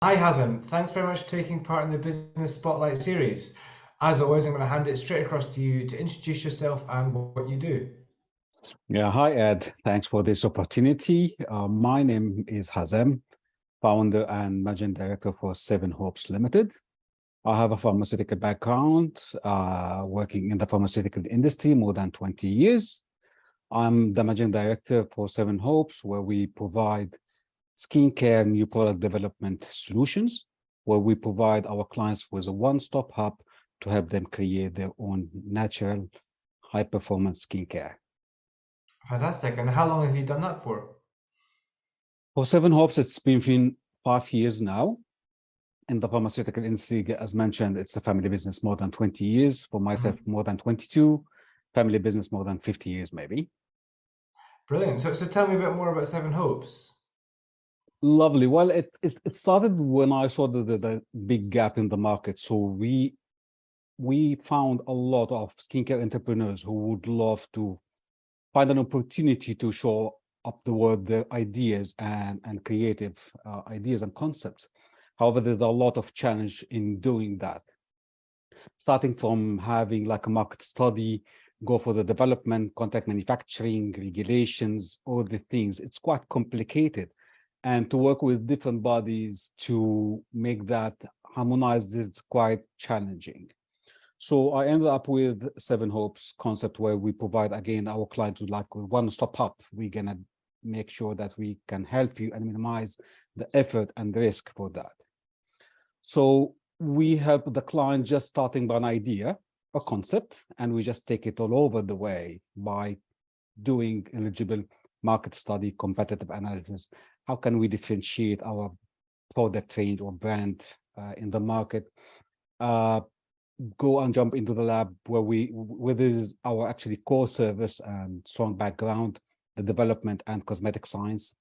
Hi Hazem, thanks very much for taking part in the Business Spotlight series. As always, I'm going to hand it straight across to you to introduce yourself and what you do. Yeah, hi Ed. Thanks for this opportunity. My name is Hazem, founder and managing director for Seven Hopes Limited. I have a pharmaceutical background, working in the pharmaceutical industry more than 20 years. I'm the managing director for Seven Hopes, where we provide skincare new product development solutions, where we provide our clients with a one-stop hub to help them create their own natural high-performance skincare. Fantastic. And how long have you done that for? For Seven Hopes, it's been 5 years now. In the pharmaceutical industry, as mentioned, it's a family business more than 20 years. For myself, more than 22. Family business more than 50 years, maybe. Brilliant. So tell me a bit more about Seven Hopes. Lovely. Well, it started when I saw the big gap in the market. So we found a lot of skincare entrepreneurs who would love to find an opportunity to show up the world their ideas and creative ideas and concepts. However, there's a lot of challenge in doing that. Starting from having like a market study, go for the development, contract manufacturing, regulations, all the things. It's quite complicated. And to work with different bodies to make that harmonized is quite challenging. So I ended up with Seven Hopes concept, where we provide, again, our clients with like one-stop hub. We're going to make sure that we can help you and minimize the effort and risk for that. So we help the client just starting by an idea, a concept, and we just take it all over the way by doing eligible market study, competitive analysis. How can we differentiate our product range or brand in the market? Go and jump into the lab where this is our actually core service and strong background, the development and cosmetic science.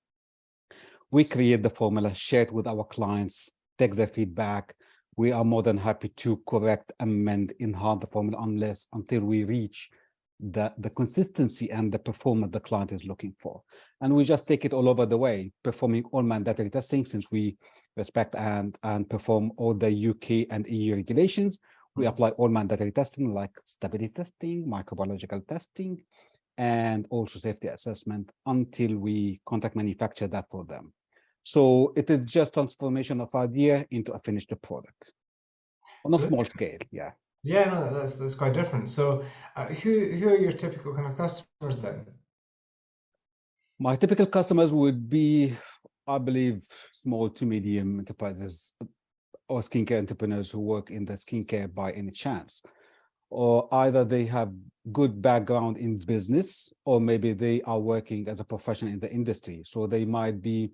We create the formula, share it with our clients, take their feedback. We are more than happy to correct, amend, enhance the formula until we reach the consistency and the performance the client is looking for. And we just take it all over the way, performing all mandatory testing, since we respect and perform all the UK and EU regulations. We apply all mandatory testing like stability testing, microbiological testing, and also safety assessment until we contract manufacture that for them. So it is just transformation of idea into a finished product on a small scale. Yeah. Yeah, no, that's quite different. So who are your typical kind of customers then? My typical customers would be, I believe, small to medium enterprises or skincare entrepreneurs who work in the skincare by any chance, or either they have good background in business, or maybe they are working as a professional in the industry. So they might be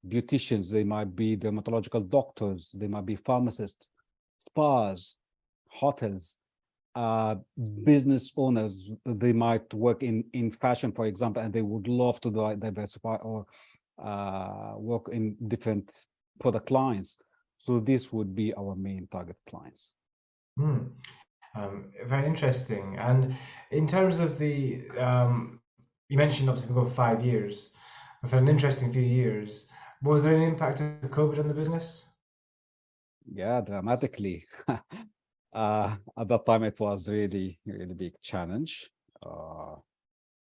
beauticians, they might be dermatological doctors, they might be pharmacists, spas, hotels, business owners. They might work in fashion, for example, and they would love to diversify or work in different product lines. So this would be our main target clients. Very interesting. And in terms of you mentioned obviously we've got 5 years. We've had an interesting few years. Was there any impact of COVID on the business? Yeah, dramatically. At that time, it was really, really big challenge.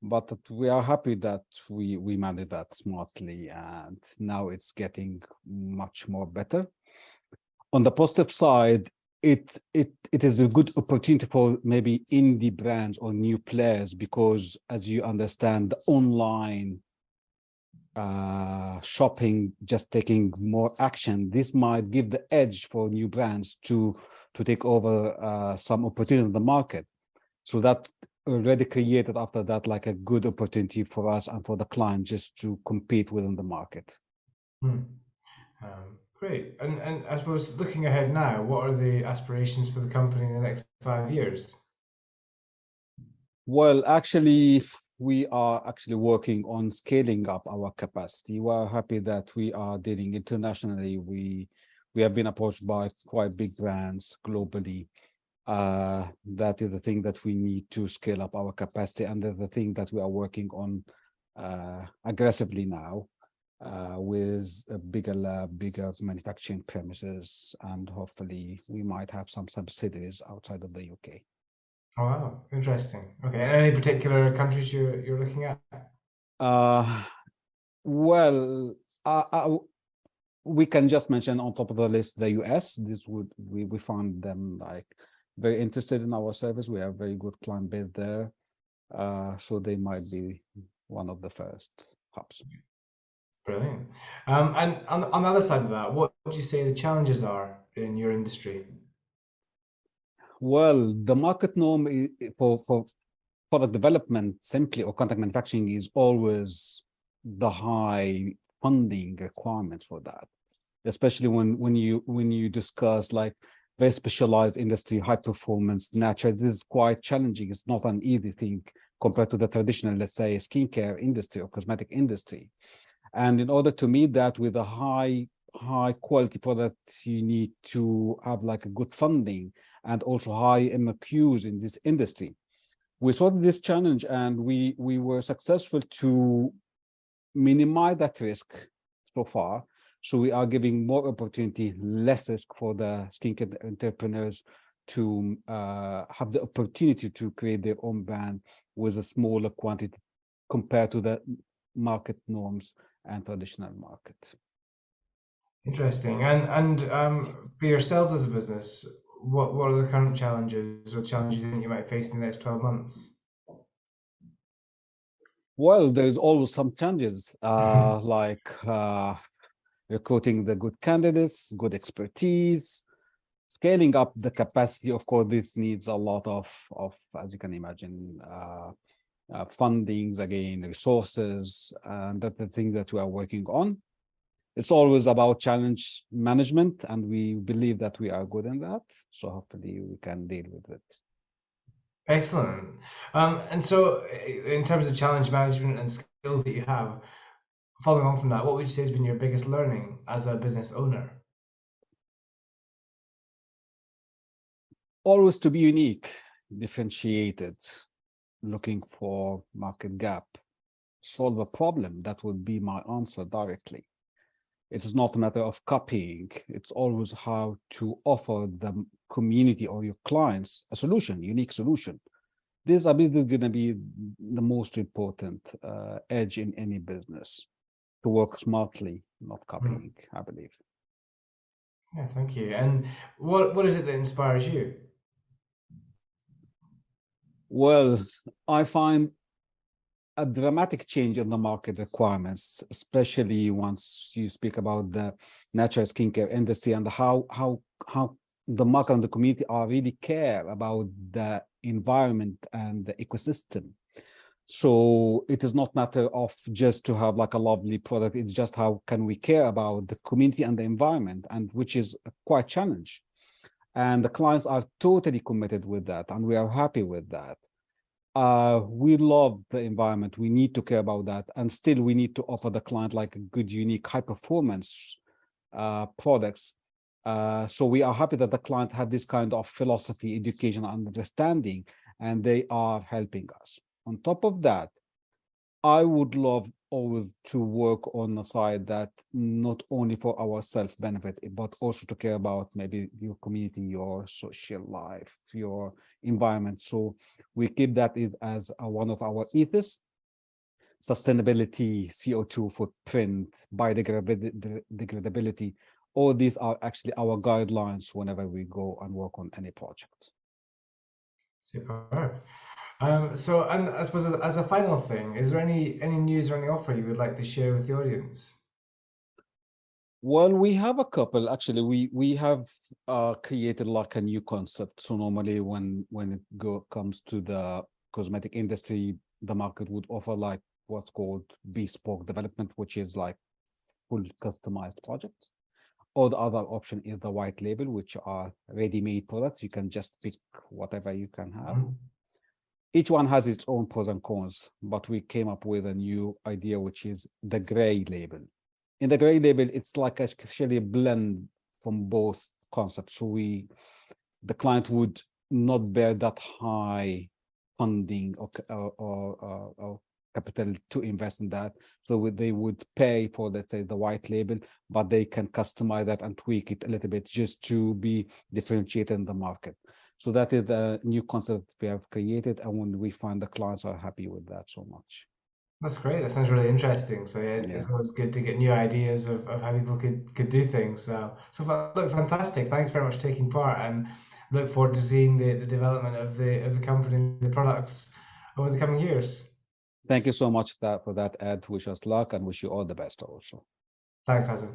But we are happy that we managed that smartly, and now it's getting much more better. On the positive side, it is a good opportunity for maybe indie brands or new players, because as you understand, the online shopping just taking more action. This might give the edge for new brands to take over some opportunity in the market. So that already created after that like a good opportunity for us and for the client just to compete within the market. Great. And I suppose looking ahead now, what are the aspirations for the company in the next 5 years? Well, actually, we are actually working on scaling up our capacity. We are happy that we are dealing internationally. We have been approached by quite big brands globally. That is the thing that we need to scale up our capacity, and the thing that we are working on aggressively now. with a bigger lab, bigger manufacturing premises, and hopefully we might have some subsidiaries outside of the UK. Oh, wow, interesting. Okay, and any particular countries you're looking at? Uh, well, we can just mention on top of the list the US. This would we found them like very interested in our service. We have very good client base there, so they might be one of the first hubs. Brilliant. And on the other side of that, what would you say the challenges are in your industry? Well, the market norm for product development simply or contract manufacturing is always the high funding requirements for that, especially when you discuss like very specialized industry, high performance, natural. This is quite challenging. It's not an easy thing compared to the traditional, let's say, skincare industry or cosmetic industry. And in order to meet that with a high quality product, you need to have like a good funding and also high MQs in this industry. We saw this challenge and we were successful to minimize that risk so far. So we are giving more opportunity, less risk for the skincare entrepreneurs to have the opportunity to create their own brand with a smaller quantity compared to the market norms and traditional market. Interesting. And for yourself as a business, what are the current challenges or challenges you think you might face in the next 12 months? Well, there's always some challenges, like recruiting the good candidates, good expertise, scaling up the capacity. Of course, this needs a lot of as you can imagine, fundings, again, resources, and that's the thing that we are working on. It's always about challenge management, and we believe that we are good in that. So hopefully we can deal with it. Excellent. And so, in terms of challenge management and skills that you have, following on from that, what would you say has been your biggest learning as a business owner? Always to be unique, differentiated, looking for market gap, solve a problem. That would be my answer directly. It is not a matter of copying. It's always how to offer the community or your clients a solution, unique solution. This, I believe, is going to be the most important edge in any business, to work smartly, not Hmm. copying, I believe. Yeah, thank you. And what is it that inspires you? Well, I find a dramatic change in the market requirements, especially once you speak about the natural skincare industry and how the market and the community are really care about the environment and the ecosystem. So it is not matter of just to have like a lovely product. It's just how can we care about the community and the environment, and which is quite challenge. And the clients are totally committed with that, and we are happy with that. We love the environment. We need to care about that, and still we need to offer the client like a good, unique, high performance products. So we are happy that the client had this kind of philosophy, education, and understanding, and they are helping us. On top of that, I would love always to work on a side that not only for our self benefit, but also to care about maybe your community, your social life, your environment. So we keep that as one of our ethos: sustainability, CO2 footprint, biodegradability. All these are actually our guidelines whenever we go and work on any project. Superb. So, and I suppose as a final thing, is there any news or any offer you would like to share with the audience? Well, we have a couple actually. We have created like a new concept. So normally when it comes to the cosmetic industry, the market would offer like what's called bespoke development, which is like full customized projects. Or the other option is the white label, which are ready-made products. You can just pick whatever you can have. Mhm. Each one has its own pros and cons, but we came up with a new idea, which is the gray label. In the gray label, it's like actually a blend from both concepts. So the client would not bear that high funding or capital to invest in that. So they would pay for, let's say, the white label, but they can customize that and tweak it a little bit just to be differentiated in the market. So that is the new concept we have created, and when we find the clients are happy with that so much. That's great. That sounds really interesting. So yeah, Yeah. it's always good to get new ideas of how people could do things. Look, fantastic. Thanks very much for taking part, and look forward to seeing the development of the company and the products over the coming years. Thank you so much for that, Ed. Wish us luck and wish you all the best also. Thanks, Hazem.